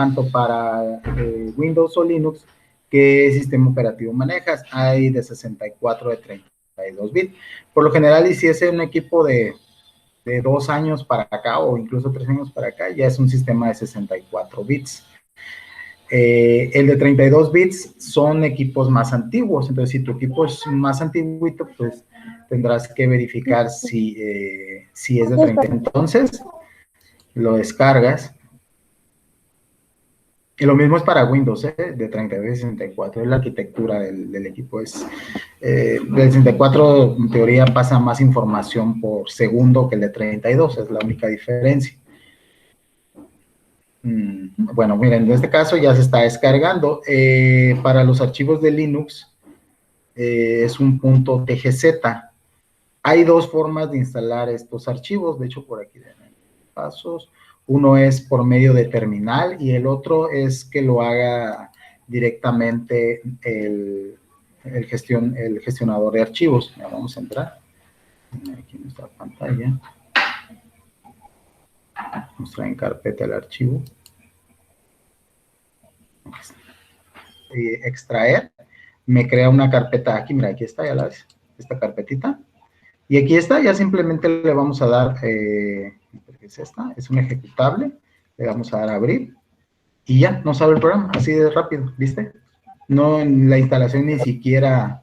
tanto para Windows o Linux, qué sistema operativo manejas. Hay de 64, de 32 bits. Por lo general, y si es un equipo de 2 años para acá, o incluso 3 años para acá, ya es un sistema de 64 bits. El de 32 bits son equipos más antiguos, entonces si tu equipo es más antiguito, pues tendrás que verificar si es de 30. Entonces, lo descargas. Y lo mismo es para Windows, de 32 y 64, es la arquitectura del equipo. Del 64, en teoría, pasa más información por segundo que el de 32, es la única diferencia. Bueno, miren, en este caso ya se está descargando. Para los archivos de Linux es un .tgz. Hay 2 formas de instalar estos archivos, de hecho por aquí den pasos. Uno es por medio de terminal y el otro es que lo haga directamente el gestionador de archivos. Ya vamos a entrar aquí en nuestra pantalla. Mostrar en carpeta el archivo. Extraer, me crea una carpeta aquí, mira, aquí está, ya la ves, esta carpetita, y aquí está, ya simplemente le vamos a dar, ¿qué es esta? Es un ejecutable, le vamos a dar a abrir, y ya, nos abre el programa, así de rápido, ¿viste? No, la instalación ni siquiera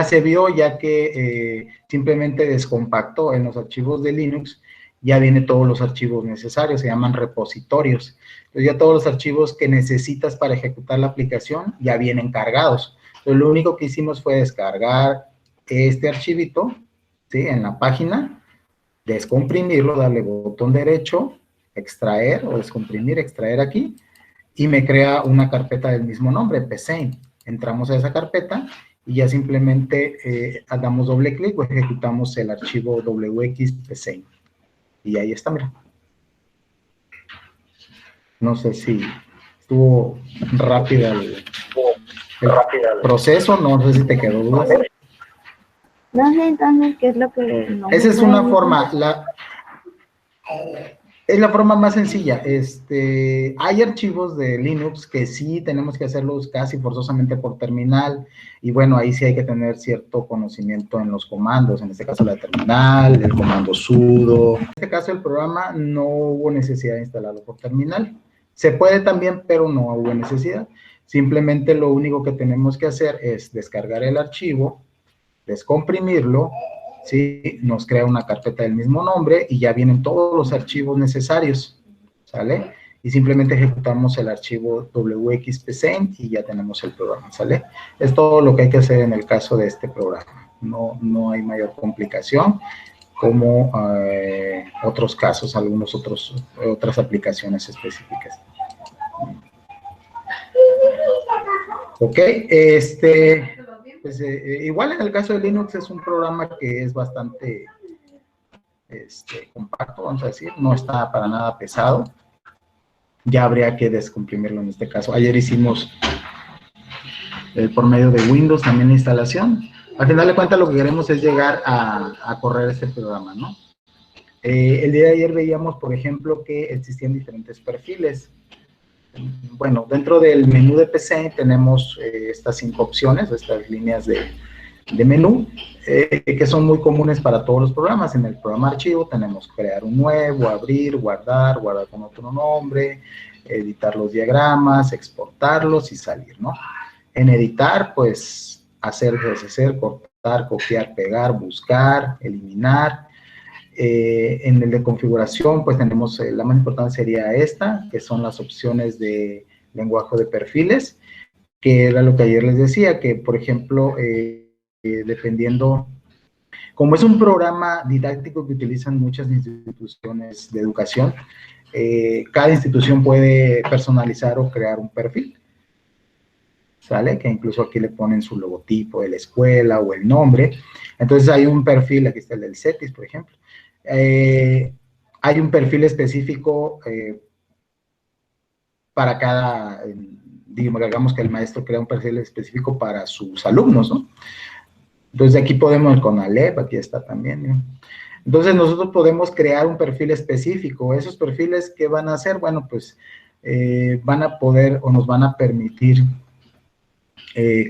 se vio, ya que simplemente descompactó en los archivos de Linux, ya vienen todos los archivos necesarios, se llaman repositorios. Entonces ya todos los archivos que necesitas para ejecutar la aplicación ya vienen cargados. Entonces lo único que hicimos fue descargar este archivito, ¿sí? En la página, descomprimirlo, darle botón derecho, extraer o descomprimir, extraer aquí, y me crea una carpeta del mismo nombre, psain. Entramos a esa carpeta y ya simplemente damos doble clic o ejecutamos el archivo wx psain. Y ahí está, mira. No sé si estuvo rápida el proceso, no sé si te quedó dudas. No sé entonces qué es lo que... No, esa es una forma, es la forma más sencilla. Hay archivos de Linux que sí tenemos que hacerlos casi forzosamente por terminal, y bueno, ahí sí hay que tener cierto conocimiento en los comandos, en este caso la terminal, el comando sudo. En este caso el programa no hubo necesidad de instalarlo por terminal. Se puede también, pero no hubo necesidad. Simplemente lo único que tenemos que hacer es descargar el archivo, descomprimirlo, ¿sí? Nos crea una carpeta del mismo nombre y ya vienen todos los archivos necesarios, ¿sale? Y simplemente ejecutamos el archivo wx psain y ya tenemos el programa, ¿sale? Es todo lo que hay que hacer en el caso de este programa. No hay mayor complicación como otros casos, otras aplicaciones específicas. Ok, pues, igual en el caso de Linux es un programa que es bastante compacto, vamos a decir, no está para nada pesado. Ya habría que descomprimirlo en este caso. Ayer hicimos por medio de Windows también la instalación. Al final de cuentas lo que queremos es llegar a correr este programa, ¿no? El día de ayer veíamos, por ejemplo, que existían diferentes perfiles. Bueno, dentro del menú de PC tenemos estas 5 opciones, estas líneas de menú, que son muy comunes para todos los programas. En el programa archivo tenemos crear un nuevo, abrir, guardar con otro nombre, editar los diagramas, exportarlos y salir, ¿no? En editar, pues, hacer, deshacer, cortar, copiar, pegar, buscar, eliminar. En el de configuración, pues tenemos, la más importante sería esta, que son las opciones de lenguaje de perfiles, que era lo que ayer les decía, que por ejemplo, dependiendo, como es un programa didáctico que utilizan muchas instituciones de educación, cada institución puede personalizar o crear un perfil, ¿sale? Que incluso aquí le ponen su logotipo de la escuela o el nombre. Entonces hay un perfil, aquí está el del CETIS, por ejemplo. Hay un perfil específico para cada, digamos que el maestro crea un perfil específico para sus alumnos, ¿no? Entonces aquí podemos, con Alep, aquí está también, ¿no? Entonces nosotros podemos crear un perfil específico. Esos perfiles, ¿qué van a hacer? Bueno, pues van a poder o nos van a permitir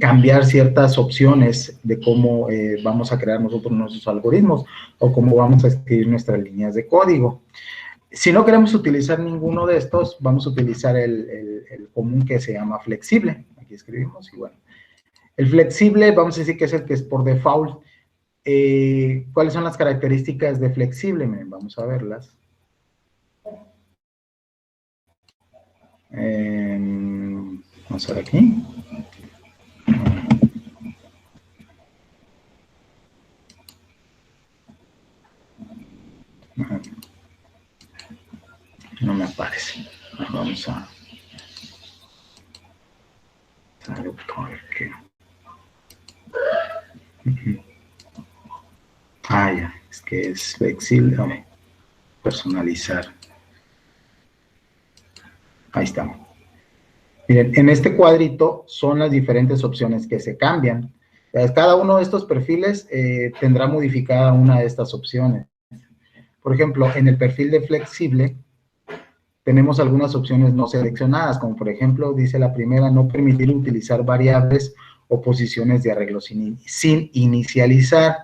cambiar ciertas opciones de cómo vamos a crear nosotros nuestros algoritmos o cómo vamos a escribir nuestras líneas de código. Si no queremos utilizar ninguno de estos, vamos a utilizar el común que se llama flexible. Aquí escribimos y bueno. El flexible, vamos a decir que es el que es por default. ¿Cuáles son las características de flexible? Miren, vamos a verlas. Vamos a ver aquí. No me aparece. Vamos a ver qué. Ya, es que es flexible. A ver, personalizar. Ahí estamos. Miren, en este cuadrito son las diferentes opciones que se cambian. Cada uno de estos perfiles tendrá modificada una de estas opciones. Por ejemplo, en el perfil de flexible, tenemos algunas opciones no seleccionadas, como por ejemplo, dice la primera, no permitir utilizar variables o posiciones de arreglo sin inicializar.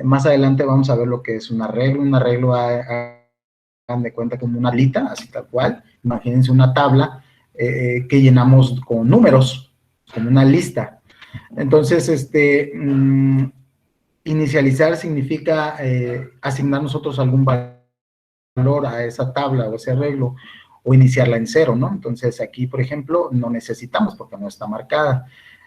Más adelante vamos a ver lo que es un arreglo. Un arreglo, hagan de cuenta como una lista, así tal cual. Imagínense una tabla que llenamos con números, como una lista. Entonces, inicializar significa asignar nosotros algún valor a esa tabla o ese arreglo, o iniciarla en cero, ¿no? Entonces, aquí, por ejemplo, no necesitamos porque no está marcada.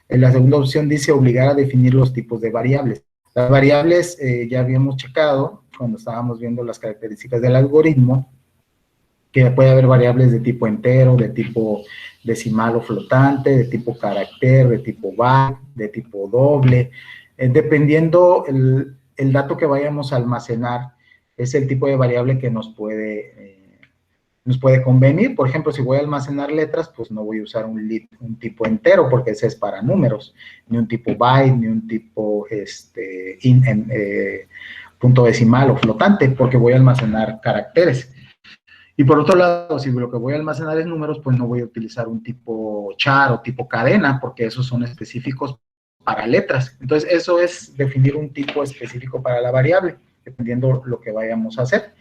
La segunda opción dice obligar a definir los tipos de variables. Las variables ya habíamos checado cuando estábamos viendo las características del algoritmo, que puede haber variables de tipo entero, de tipo decimal o flotante, de tipo carácter, de tipo byte, de tipo doble. Dependiendo el dato que vayamos a almacenar, es el tipo de variable que nos puede convenir. Por ejemplo, si voy a almacenar letras, pues no voy a usar un tipo entero, porque ese es para números, ni un tipo byte, ni un tipo punto decimal o flotante, porque voy a almacenar caracteres. Y por otro lado, si lo que voy a almacenar es números, pues no voy a utilizar un tipo char o tipo cadena, porque esos son específicos para letras. Entonces, eso es definir un tipo específico para la variable, dependiendo lo que vayamos a hacer.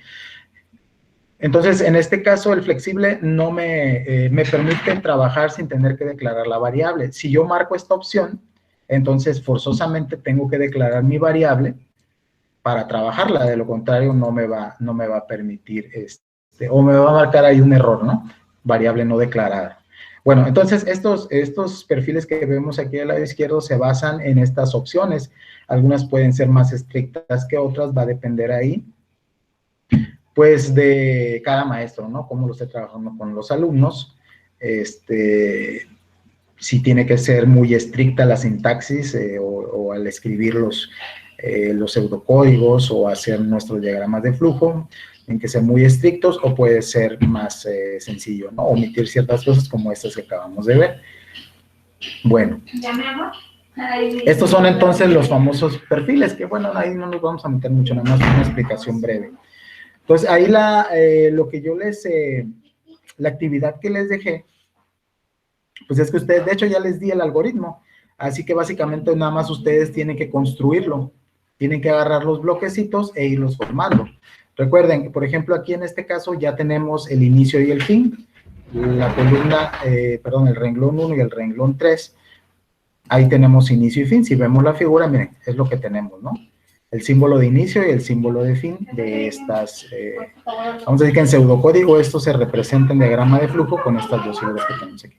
Entonces, en este caso, el flexible no me permite trabajar sin tener que declarar la variable. Si yo marco esta opción, entonces forzosamente tengo que declarar mi variable para trabajarla. De lo contrario, no me va a permitir o me va a marcar ahí un error, ¿no? Variable no declarada. Bueno, entonces estos perfiles que vemos aquí al lado izquierdo se basan en estas opciones. Algunas pueden ser más estrictas que otras, va a depender ahí, pues, de cada maestro, ¿no? Cómo lo esté trabajando con los alumnos. Si tiene que ser muy estricta la sintaxis o al escribir los pseudocódigos o hacer nuestros diagramas de flujo, en que sean muy estrictos, o puede ser más sencillo, ¿no? Omitir ciertas cosas como estas que acabamos de ver. Bueno, estos son entonces los famosos perfiles, que bueno, ahí no nos vamos a meter mucho, nada más una explicación breve. Entonces, ahí lo que yo la actividad que les dejé, pues es que ustedes, de hecho ya les di el algoritmo, así que básicamente nada más ustedes tienen que construirlo, tienen que agarrar los bloquecitos e irlos formando. Recuerden que, por ejemplo, aquí en este caso ya tenemos el inicio y el fin, la columna, el renglón 1 y el renglón 3, ahí tenemos inicio y fin. Si vemos la figura, miren, es lo que tenemos, ¿no? El símbolo de inicio y el símbolo de fin de estas, vamos a decir que en pseudocódigo esto se representa en diagrama de flujo con estas dos figuras que tenemos aquí.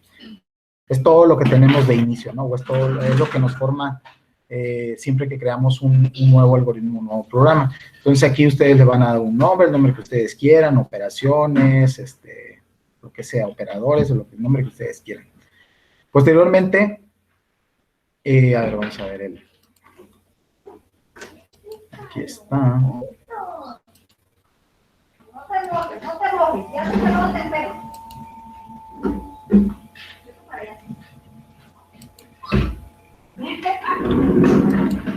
Es todo lo que tenemos de inicio, ¿no? O es lo que nos forma siempre que creamos un nuevo algoritmo, un nuevo programa. Entonces, aquí ustedes le van a dar un nombre, el nombre que ustedes quieran, operaciones, lo que sea, operadores, o el nombre que ustedes quieran. Posteriormente, a ver, vamos a ver aquí está.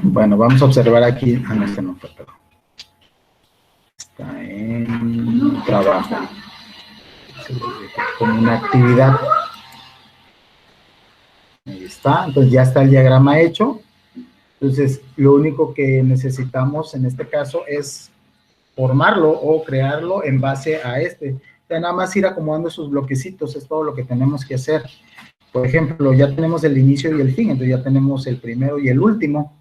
Bueno, vamos a observar aquí, no, este no fue, perdón. Está en trabajo. como una actividad. Ahí está, entonces ya está el diagrama hecho. Entonces, lo único que necesitamos en este caso es formarlo o crearlo en base a este. Ya nada más ir acomodando esos bloquecitos, es todo lo que tenemos que hacer. Por ejemplo, ya tenemos el inicio y el fin, entonces ya tenemos el primero y el último.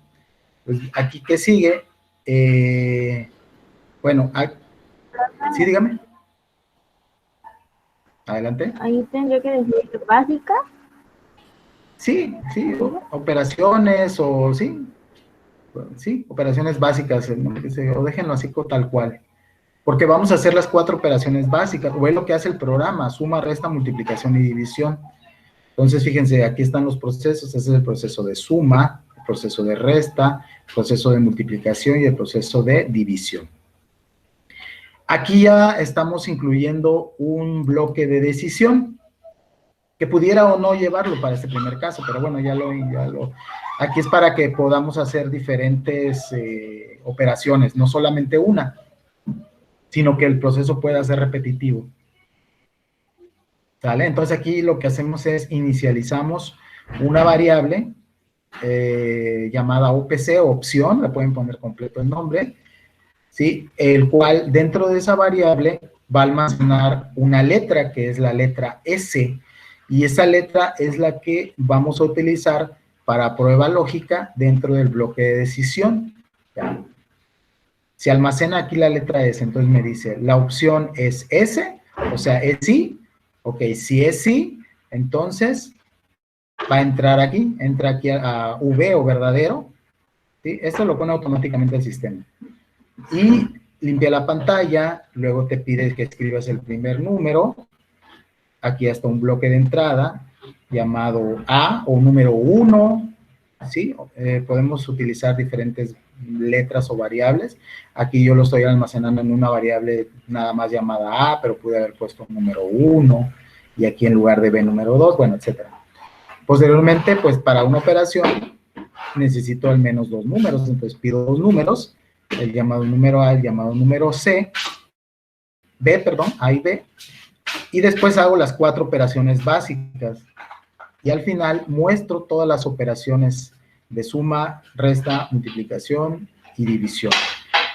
Pues aquí, ¿qué sigue? Bueno, sí, dígame. Adelante. Ahí tendría que decir básica. Sí, sí, operaciones o sí, sí, operaciones básicas, ¿no? O déjenlo así tal cual. Porque vamos a hacer las 4 operaciones básicas, o es lo que hace el programa, suma, resta, multiplicación y división. Entonces, fíjense, aquí están los procesos, ese es el proceso de suma, el proceso de resta, el proceso de multiplicación y el proceso de división. Aquí ya estamos incluyendo un bloque de decisión, que pudiera o no llevarlo para este primer caso, pero bueno, aquí es para que podamos hacer diferentes operaciones, no solamente una, sino que el proceso pueda ser repetitivo. ¿Sale? Entonces aquí lo que hacemos es inicializamos una variable llamada OPC, opción, le pueden poner completo el nombre, ¿sí? El cual dentro de esa variable va a almacenar una letra que es la letra S, y esa letra es la que vamos a utilizar para prueba lógica dentro del bloque de decisión. ¿Ya? Se almacena aquí la letra S, entonces me dice, la opción es S, o sea, es sí. Ok, si es sí, entonces va a entrar aquí, entra aquí a V o verdadero, ¿sí? Esto lo pone automáticamente el sistema. Y limpia la pantalla, luego te pide que escribas el primer número, aquí está un bloque de entrada llamado A o número 1, ¿sí? Podemos utilizar diferentes letras o variables. Aquí yo lo estoy almacenando en una variable nada más llamada A, pero pude haber puesto número 1, y aquí en lugar de B número 2, bueno, etcétera. Posteriormente, pues para una operación necesito al menos 2 números, entonces pido 2 números, el llamado número A, el llamado número A y B, y después hago las 4 operaciones básicas, y al final muestro todas las operaciones de suma, resta, multiplicación y división.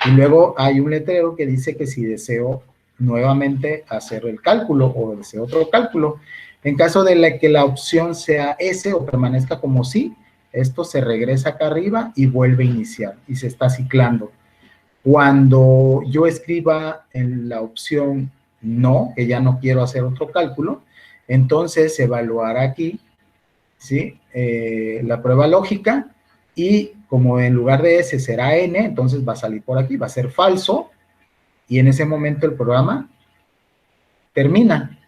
Y luego hay un letrero que dice que si deseo nuevamente hacer el cálculo o deseo otro cálculo, en caso de que la opción sea S o permanezca como sí, esto se regresa acá arriba y vuelve a iniciar y se está ciclando. Cuando yo escriba en la opción no, que ya no quiero hacer otro cálculo, entonces se evaluará aquí, ¿sí? La prueba lógica, y como en lugar de S será N, entonces va a salir por aquí, va a ser falso, y en ese momento el programa termina.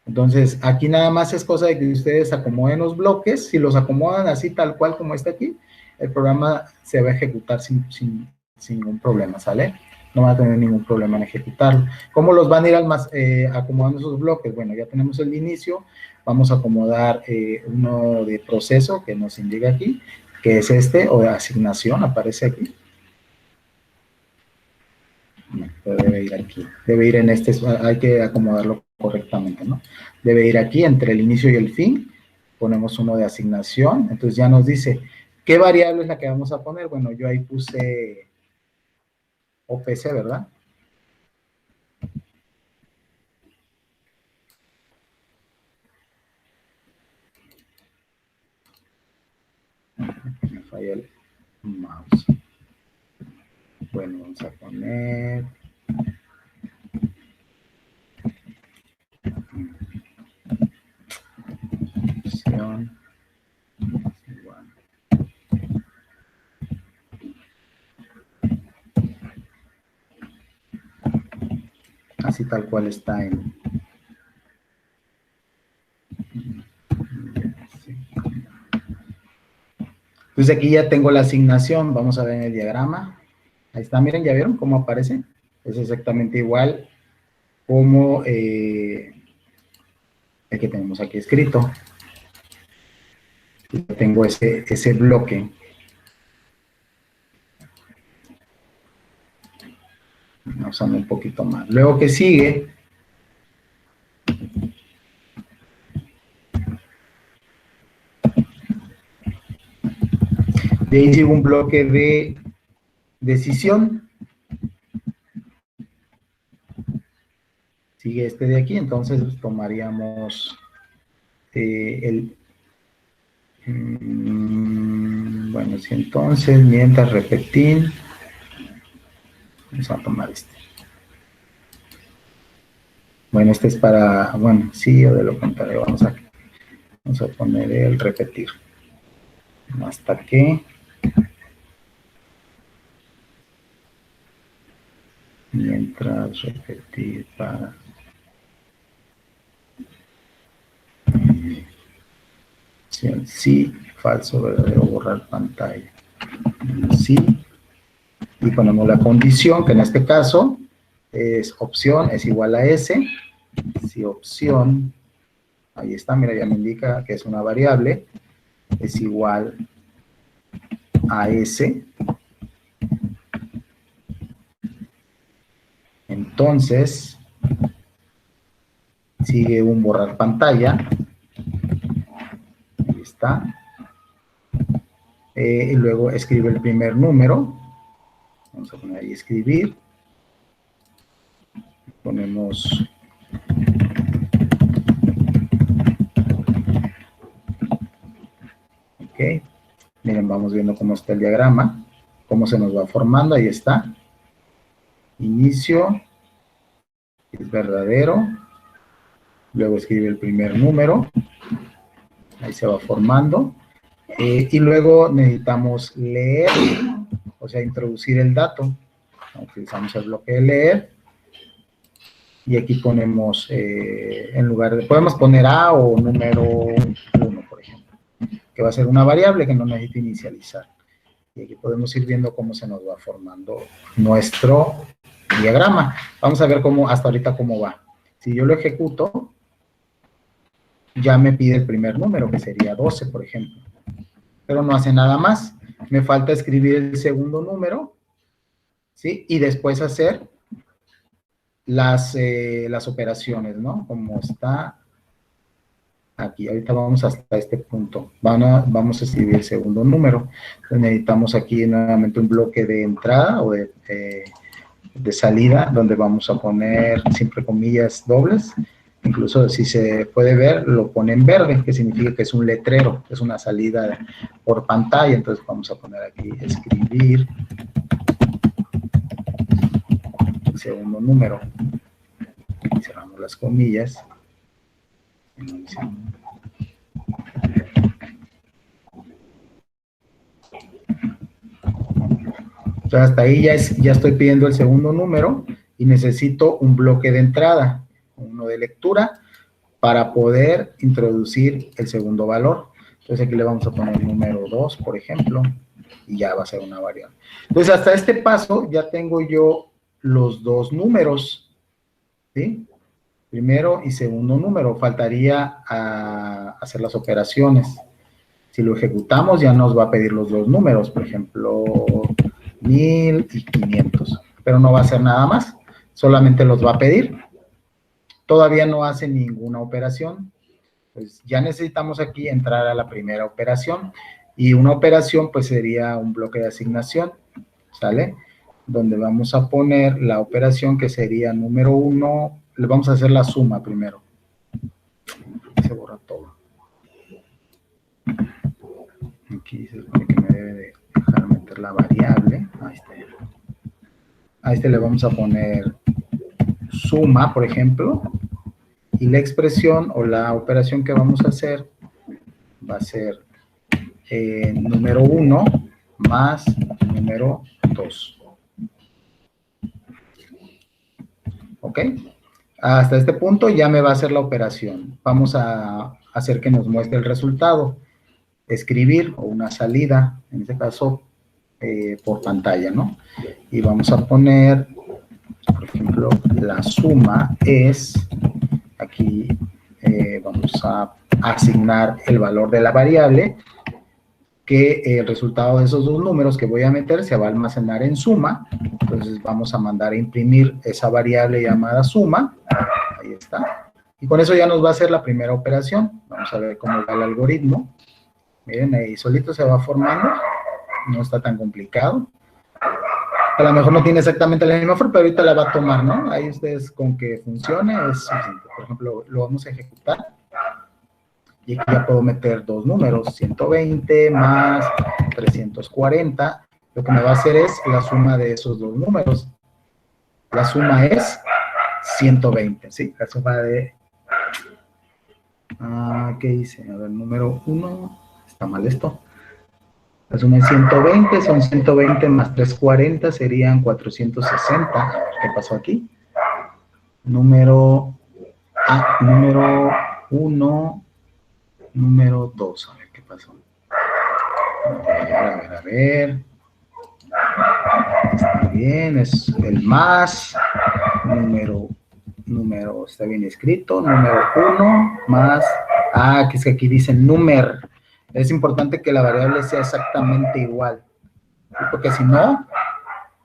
Entonces, aquí nada más es cosa de que ustedes acomoden los bloques. Si los acomodan así tal cual como está aquí, el programa se va a ejecutar sin ningún problema, ¿sale? No va a tener ningún problema en ejecutarlo. ¿Cómo los van a ir acomodando esos bloques? Bueno, ya tenemos el inicio. Vamos a acomodar uno de proceso que nos indica aquí, que es este, o de asignación, aparece aquí. No, debe ir aquí. Debe ir en este, hay que acomodarlo correctamente, ¿no? Debe ir aquí entre el inicio y el fin. Ponemos uno de asignación. Entonces ya nos dice, ¿qué variable es la que vamos a poner? Bueno, yo ahí puse OPC, ¿verdad? Me falla el mouse. Bueno, vamos a poner... opción igual. Así tal cual está en... Entonces aquí ya tengo la asignación, vamos a ver en el diagrama. Ahí está, miren, ¿ya vieron cómo aparece? Es exactamente igual como el que tenemos aquí escrito. Tengo ese bloque. Usando un poquito más. Luego que sigue, De ahí sigue un bloque de decisión. Sigue este de aquí, entonces tomaríamos bueno, si entonces, mientras repetir, vamos a tomar este. Bueno, este es para, bueno, sí o de lo contrario, vamos a poner el repetir. Hasta que mientras repetir para sí, falso, verdadero, borrar pantalla. Sí, y ponemos la condición, que en este caso es opción es igual a S. Si opción, ahí está, mira, ya me indica que es una variable, es igual a S. Entonces, sigue un borrar pantalla. Ahí está. Y luego escribe el primer número. Vamos a poner ahí escribir. Ponemos ok. Miren, vamos viendo cómo está el diagrama, cómo se nos va formando. Ahí está. Inicio. Es verdadero. Luego escribe el primer número. Ahí se va formando. Y luego necesitamos leer, o sea, introducir el dato. Utilizamos el bloque de leer. Y aquí ponemos, en lugar de, podemos poner A o número 1, por ejemplo, que va a ser una variable que no necesita inicializar. Y aquí podemos ir viendo cómo se nos va formando nuestro diagrama. Vamos a ver cómo, hasta ahorita cómo va. Si yo lo ejecuto, ya me pide el primer número, que sería 12, por ejemplo. Pero no hace nada más. Me falta escribir el segundo número, ¿sí? Y después hacer las operaciones, ¿no? Como está aquí. Ahorita vamos hasta este punto. Vamos a escribir el segundo número. Entonces necesitamos aquí nuevamente un bloque de entrada o de salida, donde vamos a poner siempre comillas dobles. Incluso si se puede ver, lo pone en verde, que significa que es un letrero, es una salida por pantalla. Entonces vamos a poner aquí escribir el segundo número. Cerramos las comillas. Entonces hasta ahí ya estoy pidiendo el segundo número y necesito un bloque de entrada, uno de lectura, para poder introducir el segundo valor. Entonces aquí le vamos a poner el número 2, por ejemplo, y ya va a ser una variable. Entonces hasta este paso ya tengo yo los dos números, ¿sí? Primero y segundo número. Faltaría hacer las operaciones. Si lo ejecutamos ya nos va a pedir los dos números, por ejemplo, 1000 y 500. Pero no va a hacer nada más, solamente los va a pedir. Todavía no hace ninguna operación. Pues ya necesitamos aquí entrar a la primera operación. Y una operación pues sería un bloque de asignación, ¿sale? Donde vamos a poner la operación que sería número 1. Le vamos a hacer la suma primero. Se borra todo. Aquí se supone que me debe de dejar meter la variable. Ahí está. A este le vamos a poner suma, por ejemplo. Y la expresión o la operación que vamos a hacer va a ser número 1 más número 2. ¿Ok? Hasta este punto ya me va a hacer la operación. Vamos a hacer que nos muestre el resultado. Escribir o una salida, en este caso por pantalla, ¿no? Y vamos a poner, por ejemplo, la suma es, aquí vamos a asignar el valor de la variable, que el resultado de esos dos números que voy a meter se va a almacenar en suma. Entonces vamos a mandar a imprimir esa variable llamada suma. Ahí está. Y con eso ya nos va a hacer la primera operación. Vamos a ver cómo va el algoritmo. Miren, ahí solito se va formando. No está tan complicado. A lo mejor no tiene exactamente la misma forma, pero ahorita la va a tomar, ¿no? Ahí ustedes con que funcione es suficiente. Por ejemplo, lo vamos a ejecutar. Y aquí ya puedo meter dos números, 120 más 340. Lo que me va a hacer es la suma de esos dos números. La suma es 120, ¿sí? La suma de... ¿qué hice? A ver, número 1. Está mal esto. La suma es 120, son 120 más 340, serían 460. A ver, ¿qué pasó aquí? Número 1, número 2. A ver, ¿qué pasó? A ver. Está bien, es el más. Número, está bien escrito. Número 1 más... que es que aquí dice número. Es importante que la variable sea exactamente igual, porque si no,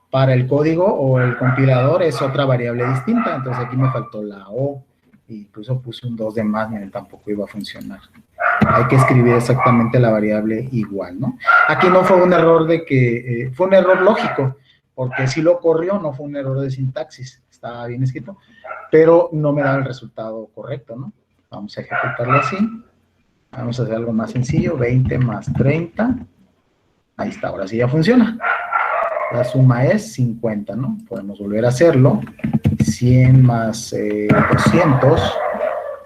para el código o el compilador es otra variable distinta. Entonces aquí me faltó la O, y incluso puse un 2 de más, miren, tampoco iba a funcionar. Hay que escribir exactamente la variable igual, ¿no? Aquí no fue un error de que, fue un error lógico, porque sí lo corrió, no fue un error de sintaxis, estaba bien escrito, pero no me da el resultado correcto, ¿no? Vamos a ejecutarlo así. Vamos a hacer algo más sencillo, 20 más 30. Ahí está, ahora sí ya funciona. La suma es 50, ¿no? Podemos volver a hacerlo. 100 más 200.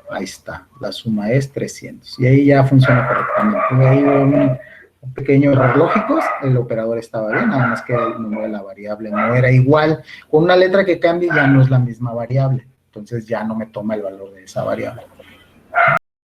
Ahí está, la suma es 300. Y ahí ya funciona correctamente. Ahí hubo un pequeño error lógico. El operador estaba bien, nada más que el número de la variable no era igual. Con una letra que cambie ya no es la misma variable. Entonces ya no me toma el valor de esa variable.